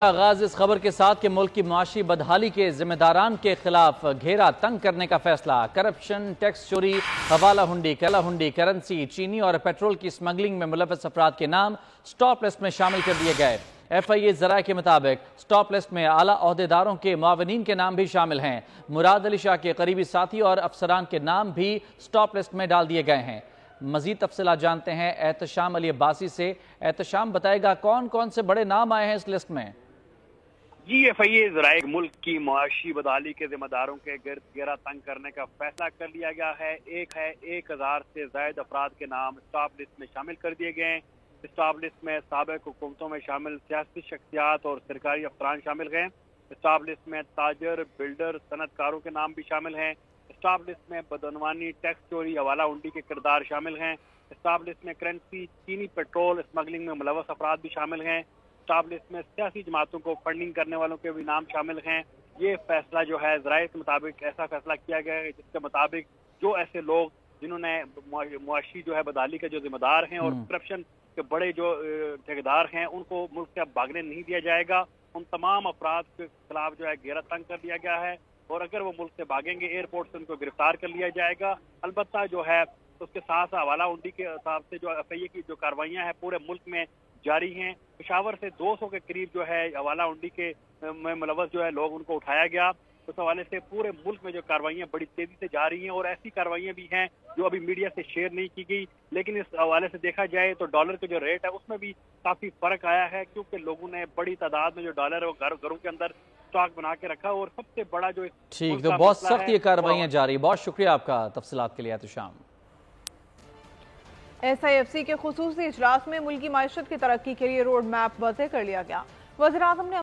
آغاز اس خبر کے ساتھ کہ ملک کی معاشی بدحالی کے ذمہ داران کے خلاف گھیرا تنگ کرنے کا فیصلہ۔ کرپشن، ٹیکس چوری، حوالہ ہنڈی، کلا ہنڈی، کرنسی، چینی اور پیٹرول کی سمگلنگ میں ملوث افراد کے نام سٹاپ لسٹ میں شامل کر دیے گئے۔ ایف آئی اے ذرائع کے مطابق سٹاپ لسٹ میں اعلیٰ عہدیداروں کے معاونین کے نام بھی شامل ہیں۔ مراد علی شاہ کے قریبی ساتھی اور افسران کے نام بھی سٹاپ لسٹ میں ڈال دیے گئے ہیں۔ مزید تفصیلات جانتے ہیں احتشام علی عباسی سے۔ احتشام بتائے گا کون کون سے بڑے نام آئے ہیں اس لسٹ میں؟ جی ایف آئی اے ذرائع ملک کی معاشی بدحالی کے ذمہ داروں کے گرد گھیرا تنگ کرنے کا فیصلہ کر لیا گیا ہے۔ 1000 سے زائد افراد کے نام سٹاپ لسٹ میں شامل کر دیے گئے ہیں۔ سٹاپ لسٹ میں سابق حکومتوں میں شامل سیاسی شخصیات اور سرکاری افسران شامل ہیں۔ سٹاپ لسٹ میں تاجر، بلڈر، صنعت کاروں کے نام بھی شامل ہیں۔ سٹاپ لسٹ میں بدعنوانی، ٹیکس چوری، حوالہ ہنڈی کے کردار شامل ہیں۔ سٹاپ لسٹ میں کرنسی، چینی، پیٹرول اسمگلنگ میں ملوث افراد بھی شامل ہیں۔ سٹاپ لسٹ میں سیاسی جماعتوں کو فنڈنگ کرنے والوں کے بھی نام شامل ہیں۔ یہ فیصلہ جو ہے ذرائع کے مطابق ایسا فیصلہ کیا گیا ہے جس کے مطابق جو ایسے لوگ جنہوں نے معاشی جو ہے بدحالی کے جو ذمہ دار ہیں اور کرپشن کے بڑے جو ٹھیکیدار ہیں ان کو ملک سے اب بھاگنے نہیں دیا جائے گا۔ ان تمام افراد کے خلاف جو ہے گھیرا تنگ کر دیا گیا ہے اور اگر وہ ملک سے بھاگیں گے ایئرپورٹ سے ان کو گرفتار کر لیا جائے گا۔ البتہ جو ہے اس کے ساتھ حوالہ ہنڈی کے حساب سے جو ایف آئی اے کی جو کاروائیاں ہیں پورے ملک میں جاری ہیں۔ پشاور سے 200 کے قریب جو ہے حوالہ ہنڈی کے میں ملوث جو ہے لوگ ان کو اٹھایا گیا۔ اس حوالے سے پورے ملک میں جو کاروائیاں بڑی تیزی سے جاری ہیں اور ایسی کاروائیاں بھی ہیں جو ابھی میڈیا سے شیئر نہیں کی گئی، لیکن اس حوالے سے دیکھا جائے تو ڈالر کا جو ریٹ ہے اس میں بھی کافی فرق آیا ہے کیونکہ لوگوں نے بڑی تعداد میں جو ڈالر ہے وہ گھروں کے اندر اسٹاک بنا کے رکھا اور سب سے بڑا جو ٹھیک، تو بہت سخت یہ کاروائیاں جاری۔ بہت شکریہ آپ کا تفصیلات کے لیے احتشام۔ ایس آئی ایف سی کے خصوصی اجلاس میں ملکی معیشت کی ترقی کے لیے روڈ میپ وضع کر لیا گیا۔ وزیر اعظم نے